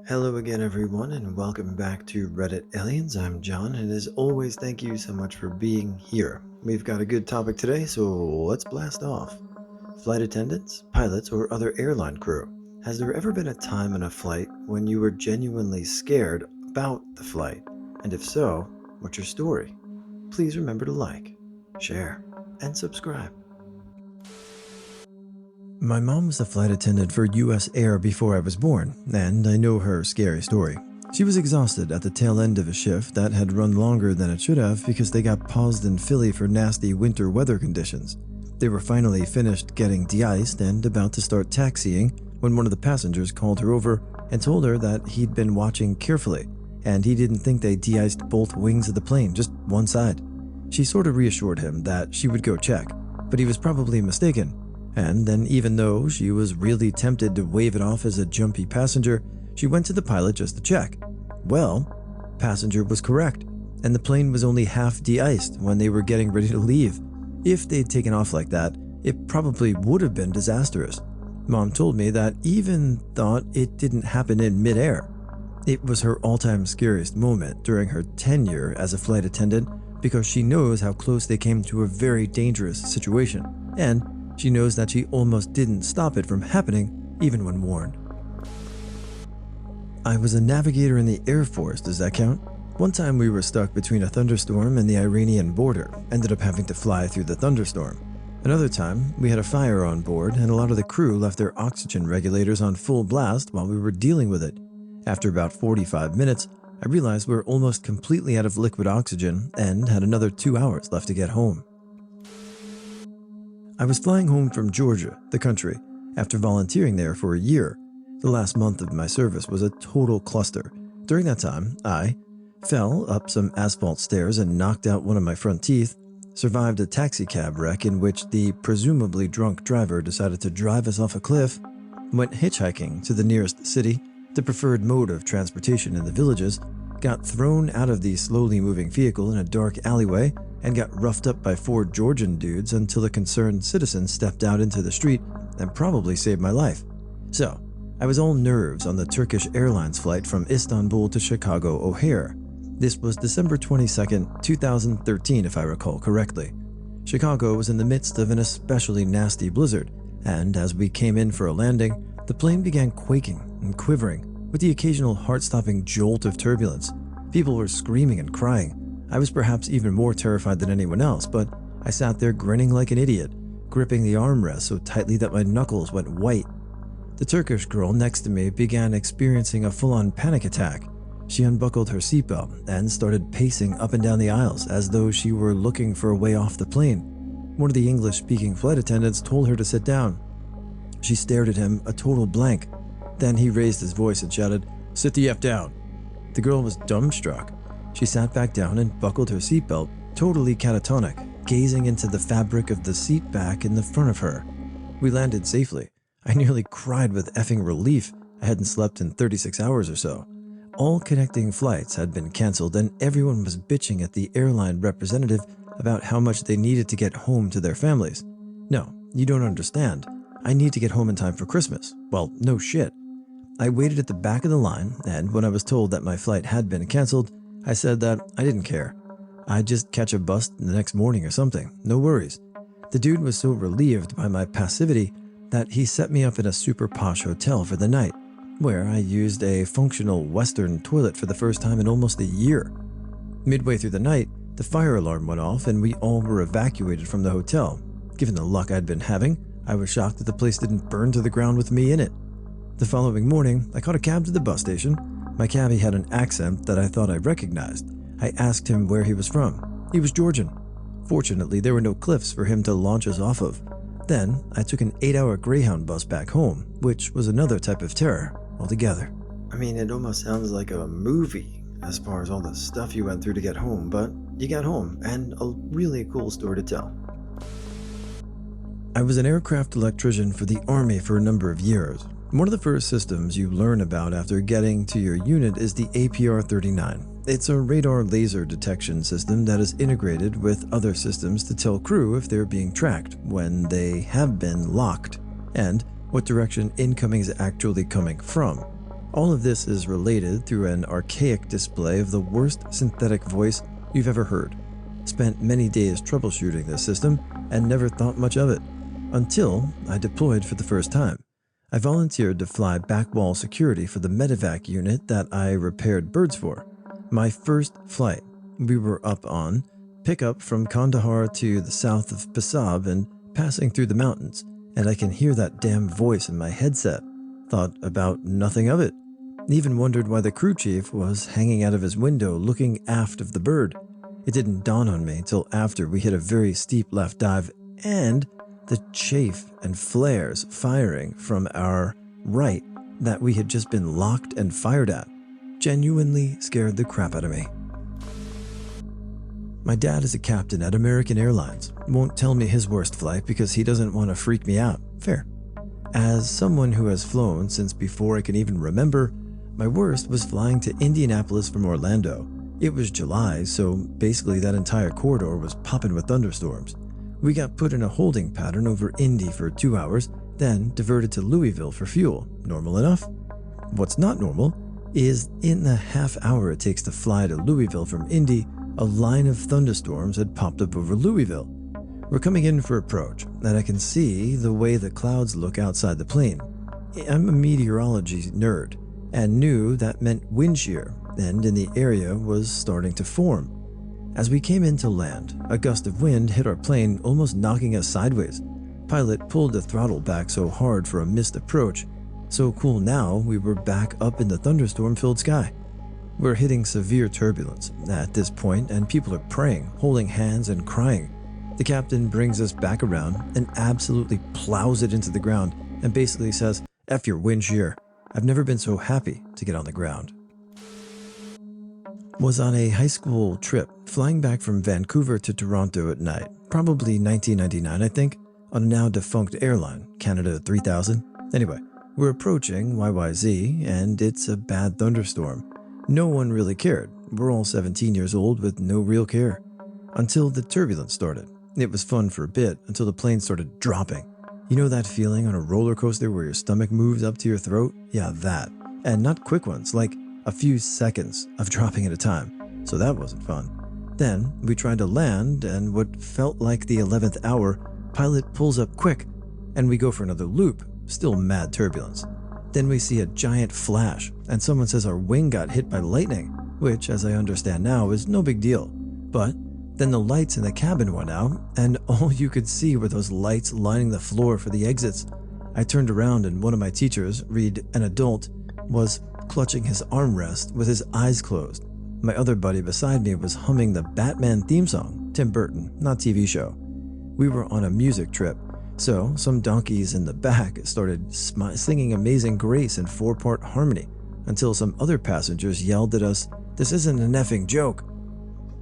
Hello again, everyone, and welcome back to Reddit Aliens. I'm John, and as always, thank you so much for being here. We've got a good topic today, so let's blast off. Flight attendants, pilots, or other airline crew. Has there ever been a time in a flight when you were genuinely scared about the flight? And if so, what's your story? Please remember to like, share, and subscribe. My mom was a flight attendant for US Air before I was born, and I know her scary story. She was exhausted at the tail end of a shift that had run longer than it should have because they got paused in Philly for nasty winter weather conditions. They were finally finished getting de-iced and about to start taxiing when one of the passengers called her over and told her that he'd been watching carefully, and he didn't think they de-iced both wings of the plane, just one side. She sort of reassured him that she would go check, but he was probably mistaken. And then, even though she was really tempted to wave it off as a jumpy passenger, she went to the pilot just to check. Well, passenger was correct, and the plane was only half de-iced when they were getting ready to leave. If they'd taken off like that, it probably would have been disastrous. Mom told me that even thought it didn't happen in midair. It was her all-time scariest moment during her tenure as a flight attendant because she knows how close they came to a very dangerous situation, and she knows that she almost didn't stop it from happening, even when warned. I was a navigator in the Air Force, does that count? One time we were stuck between a thunderstorm and the Iranian border, ended up having to fly through the thunderstorm. Another time, we had a fire on board and a lot of the crew left their oxygen regulators on full blast while we were dealing with it. After about 45 minutes, I realized we were almost completely out of liquid oxygen and had another 2 hours left to get home. I was flying home from Georgia, the country, after volunteering there for a year. The last month of my service was a total cluster. During that time, I fell up some asphalt stairs and knocked out one of my front teeth, survived a taxicab wreck in which the presumably drunk driver decided to drive us off a cliff, went hitchhiking to the nearest city, the preferred mode of transportation in the villages, got thrown out of the slowly moving vehicle in a dark alleyway, and got roughed up by 4 Georgian dudes until a concerned citizen stepped out into the street and probably saved my life. So, I was all nerves on the Turkish Airlines flight from Istanbul to Chicago O'Hare. This was December 22nd, 2013 if I recall correctly. Chicago was in the midst of an especially nasty blizzard, and as we came in for a landing, the plane began quaking and quivering with the occasional heart-stopping jolt of turbulence. People were screaming and crying. I was perhaps even more terrified than anyone else, but I sat there grinning like an idiot, gripping the armrest so tightly that my knuckles went white. The Turkish girl next to me began experiencing a full-on panic attack. She unbuckled her seatbelt and started pacing up and down the aisles as though she were looking for a way off the plane. One of the English-speaking flight attendants told her to sit down. She stared at him, a total blank. Then he raised his voice and shouted, "Sit the F down." The girl was dumbstruck. She sat back down and buckled her seatbelt, totally catatonic, gazing into the fabric of the seat back in the front of her. We landed safely. I nearly cried with effing relief. I hadn't slept in 36 hours or so. All connecting flights had been canceled and everyone was bitching at the airline representative about how much they needed to get home to their families. No, you don't understand. I need to get home in time for Christmas. Well, no shit. I waited at the back of the line, and when I was told that my flight had been canceled, I said that I didn't care. I'd just catch a bus the next morning or something, no worries. The dude was so relieved by my passivity that he set me up in a super posh hotel for the night, where I used a functional Western toilet for the first time in almost a year. Midway through the night, the fire alarm went off and we all were evacuated from the hotel. Given the luck I'd been having, I was shocked that the place didn't burn to the ground with me in it. The following morning, I caught a cab to the bus station. My cabbie had an accent that I thought I recognized. I asked him where he was from. He was Georgian. Fortunately, there were no cliffs for him to launch us off of. Then, I took an 8-hour Greyhound bus back home, which was another type of terror altogether. I mean, it almost sounds like a movie as far as all the stuff you went through to get home, but you got home, and a really cool story to tell. I was an aircraft electrician for the Army for a number of years. One of the first systems you learn about after getting to your unit is the APR-39. It's a radar laser detection system that is integrated with other systems to tell crew if they're being tracked, when they have been locked, and what direction incoming is actually coming from. All of this is related through an archaic display of the worst synthetic voice you've ever heard. Spent many days troubleshooting this system and never thought much of it, until I deployed for the first time. I volunteered to fly backwall security for the medevac unit that I repaired birds for. My first flight. We were up on pickup from Kandahar to the south of Passab and passing through the mountains, and I can hear that damn voice in my headset. Thought about nothing of it. Even wondered why the crew chief was hanging out of his window looking aft of the bird. It didn't dawn on me till after we hit a very steep left dive and the chafe and flares firing from our right that we had just been locked and fired at genuinely scared the crap out of me. My dad is a captain at American Airlines. Won't tell me his worst flight because he doesn't want to freak me out. Fair. As someone who has flown since before I can even remember, my worst was flying to Indianapolis from Orlando. It was July, so basically that entire corridor was popping with thunderstorms. We got put in a holding pattern over Indy for 2 hours, then diverted to Louisville for fuel. Normal enough? What's not normal is in the half hour it takes to fly to Louisville from Indy, a line of thunderstorms had popped up over Louisville. We're coming in for approach, and I can see the way the clouds look outside the plane. I'm a meteorology nerd, and knew that meant wind shear, and in the area was starting to form. As we came in to land, a gust of wind hit our plane, almost knocking us sideways. Pilot pulled the throttle back so hard for a missed approach. So cool now, we were back up in the thunderstorm-filled sky. We're hitting severe turbulence at this point, and people are praying, holding hands and crying. The captain brings us back around and absolutely plows it into the ground and basically says, "F your wind shear." I've never been so happy to get on the ground. Was on a high school trip, flying back from Vancouver to Toronto at night, probably 1999 I think, on a now defunct airline, Canada 3000. Anyway, we're approaching YYZ and it's a bad thunderstorm. No one really cared. We're all 17 years old with no real care. Until the turbulence started. It was fun for a bit until the plane started dropping. You know that feeling on a roller coaster where your stomach moves up to your throat? Yeah, that. And not quick ones, like a few seconds of dropping at a time. So that wasn't fun. Then we tried to land, and what felt like the 11th hour, pilot pulls up quick, and we go for another loop, still mad turbulence. Then we see a giant flash, and someone says our wing got hit by lightning, which, as I understand now, is no big deal. But then the lights in the cabin went out, and all you could see were those lights lining the floor for the exits. I turned around, and one of my teachers, read an adult, was clutching his armrest with his eyes closed. My other buddy beside me was humming the Batman theme song, Tim Burton, not TV show. We were on a music trip, so some donkeys in the back started singing Amazing Grace in 4-part harmony until some other passengers yelled at us, "This isn't an effing joke."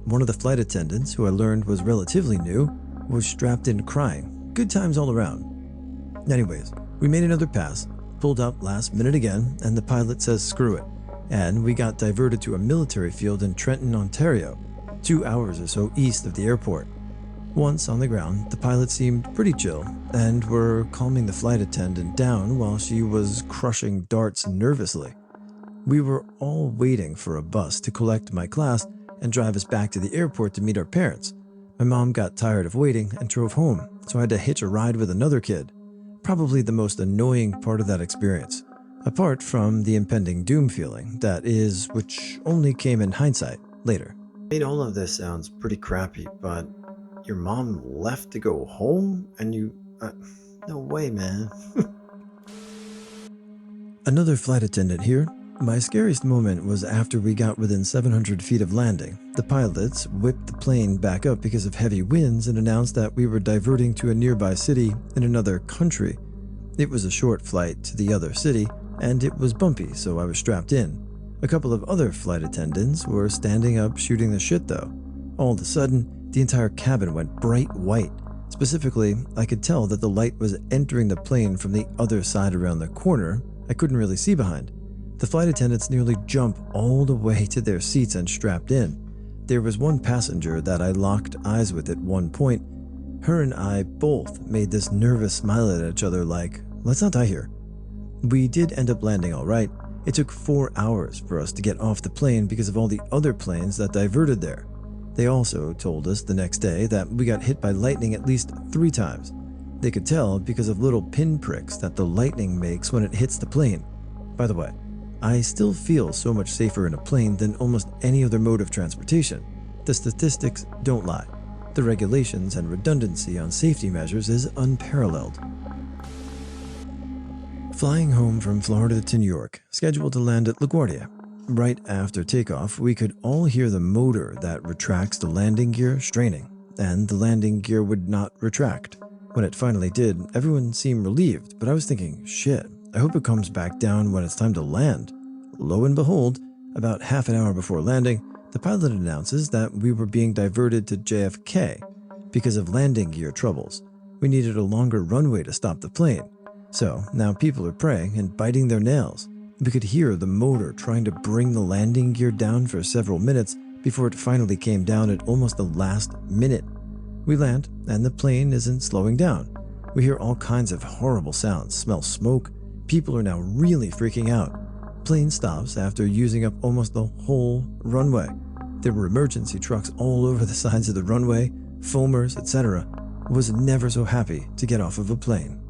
One of the flight attendants, who I learned was relatively new, was strapped in crying. Good times all around. Anyways, we made another pass, pulled up last minute again, and the pilot says screw it. And we got diverted to a military field in Trenton, Ontario, 2 hours or so east of the airport. Once on the ground, the pilot seemed pretty chill, and were calming the flight attendant down while she was crushing darts nervously. We were all waiting for a bus to collect my class and drive us back to the airport to meet our parents. My mom got tired of waiting and drove home, so I had to hitch a ride with another kid. Probably the most annoying part of that experience, apart from the impending doom feeling, that is, which only came in hindsight later. I mean, all of this sounds pretty crappy, but your mom left to go home and you... no way, man. Another flight attendant here. My scariest moment was after we got within 700 feet of landing. The pilots whipped the plane back up because of heavy winds and announced that we were diverting to a nearby city in another country. It was a short flight to the other city, and it was bumpy, so I was strapped in. A couple of other flight attendants were standing up shooting the shit though. All of a sudden, the entire cabin went bright white. Specifically, I could tell that the light was entering the plane from the other side around the corner. I couldn't really see behind. The flight attendants nearly jumped all the way to their seats and strapped in. There was one passenger that I locked eyes with at one point. Her and I both made this nervous smile at each other like, let's not die here. We did end up landing all right. It took 4 hours for us to get off the plane because of all the other planes that diverted there. They also told us the next day that we got hit by lightning at least 3 times. They could tell because of little pinpricks that the lightning makes when it hits the plane. By the way, I still feel so much safer in a plane than almost any other mode of transportation. The statistics don't lie. The regulations and redundancy on safety measures is unparalleled. Flying home from Florida to New York, scheduled to land at LaGuardia. Right after takeoff, we could all hear the motor that retracts the landing gear straining, and the landing gear would not retract. When it finally did, everyone seemed relieved, but I was thinking, shit, I hope it comes back down when it's time to land. Lo and behold, about half an hour before landing, the pilot announces that we were being diverted to JFK because of landing gear troubles. We needed a longer runway to stop the plane. So now people are praying and biting their nails. We could hear the motor trying to bring the landing gear down for several minutes before it finally came down at almost the last minute. We land, and the plane isn't slowing down. We hear all kinds of horrible sounds, smell smoke. People are now really freaking out. Plane stops after using up almost the whole runway. There were emergency trucks all over the sides of the runway, foamers, etc. Was never so happy to get off of a plane.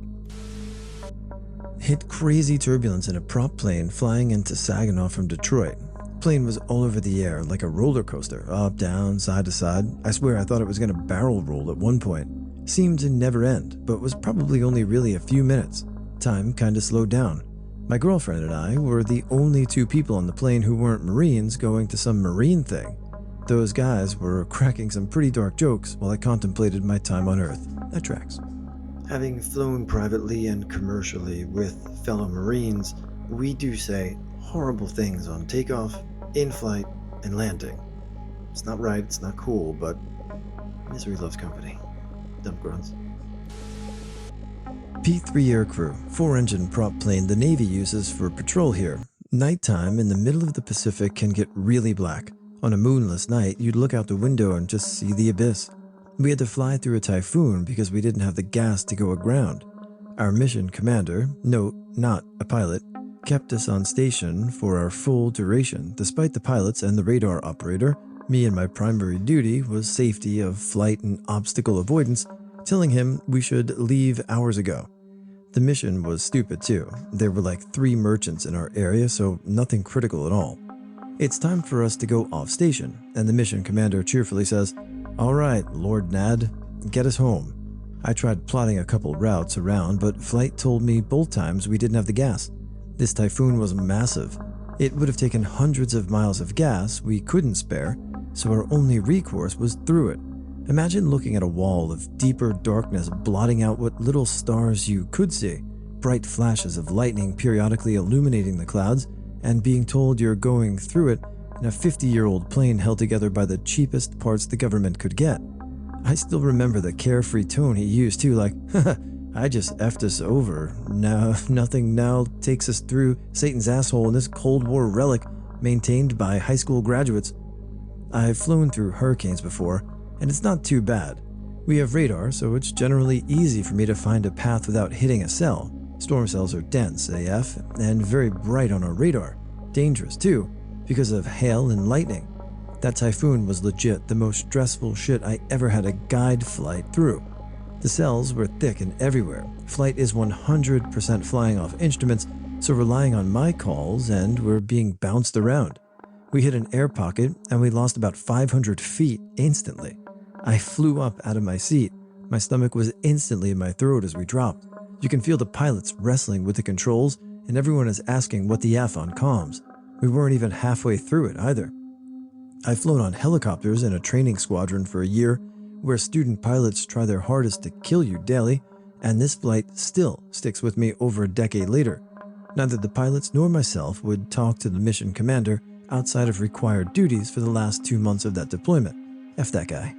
Hit crazy turbulence in a prop plane flying into Saginaw from Detroit. Plane was all over the air like a roller coaster, up, down, side to side. I swear I thought it was going to barrel roll at one point. Seemed to never end, but was probably only really a few minutes. Time kinda slowed down. My girlfriend and I were the only 2 people on the plane who weren't Marines going to some Marine thing. Those guys were cracking some pretty dark jokes while I contemplated my time on Earth. That tracks. Having flown privately and commercially with fellow Marines, we do say horrible things on takeoff, in-flight, and landing. It's not right, it's not cool, but misery loves company. Dumb grunts. P-3 aircrew, 4-engine prop plane the Navy uses for patrol here. Nighttime in the middle of the Pacific can get really black. On a moonless night, you'd look out the window and just see the abyss. We had to fly through a typhoon because we didn't have the gas to go aground. Our mission commander, note, not a pilot, kept us on station for our full duration, despite the pilots and the radar operator. Me and my primary duty was safety of flight and obstacle avoidance, telling him we should leave hours ago. The mission was stupid too. There were like 3 merchants in our area, so nothing critical at all. It's time for us to go off station, and the mission commander cheerfully says, "All right, Lord Nad, get us home." I tried plotting a couple routes around, but flight told me both times we didn't have the gas. This typhoon was massive. It would have taken hundreds of miles of gas we couldn't spare, so our only recourse was through it. Imagine looking at a wall of deeper darkness blotting out what little stars you could see, bright flashes of lightning periodically illuminating the clouds, and being told you're going through it in a 50-year-old plane held together by the cheapest parts the government could get. I still remember the carefree tone he used too, like, "Haha, I just effed us over. Now, nothing now takes us through Satan's asshole in this Cold War relic maintained by high school graduates." I've flown through hurricanes before, and it's not too bad. We have radar, so it's generally easy for me to find a path without hitting a cell. Storm cells are dense AF and very bright on our radar. Dangerous too, because of hail and lightning. That typhoon was legit the most stressful shit I ever had a guide flight through. The cells were thick and everywhere. Flight is 100% flying off instruments, so relying on my calls and we're being bounced around. We hit an air pocket and we lost about 500 feet instantly. I flew up out of my seat. My stomach was instantly in my throat as we dropped. You can feel the pilots wrestling with the controls and everyone is asking what the F on comms. We weren't even halfway through it either. I've flown on helicopters in a training squadron for a year where student pilots try their hardest to kill you daily, and this flight still sticks with me over a decade later. Neither the pilots nor myself would talk to the mission commander outside of required duties for the last 2 months of that deployment. F that guy.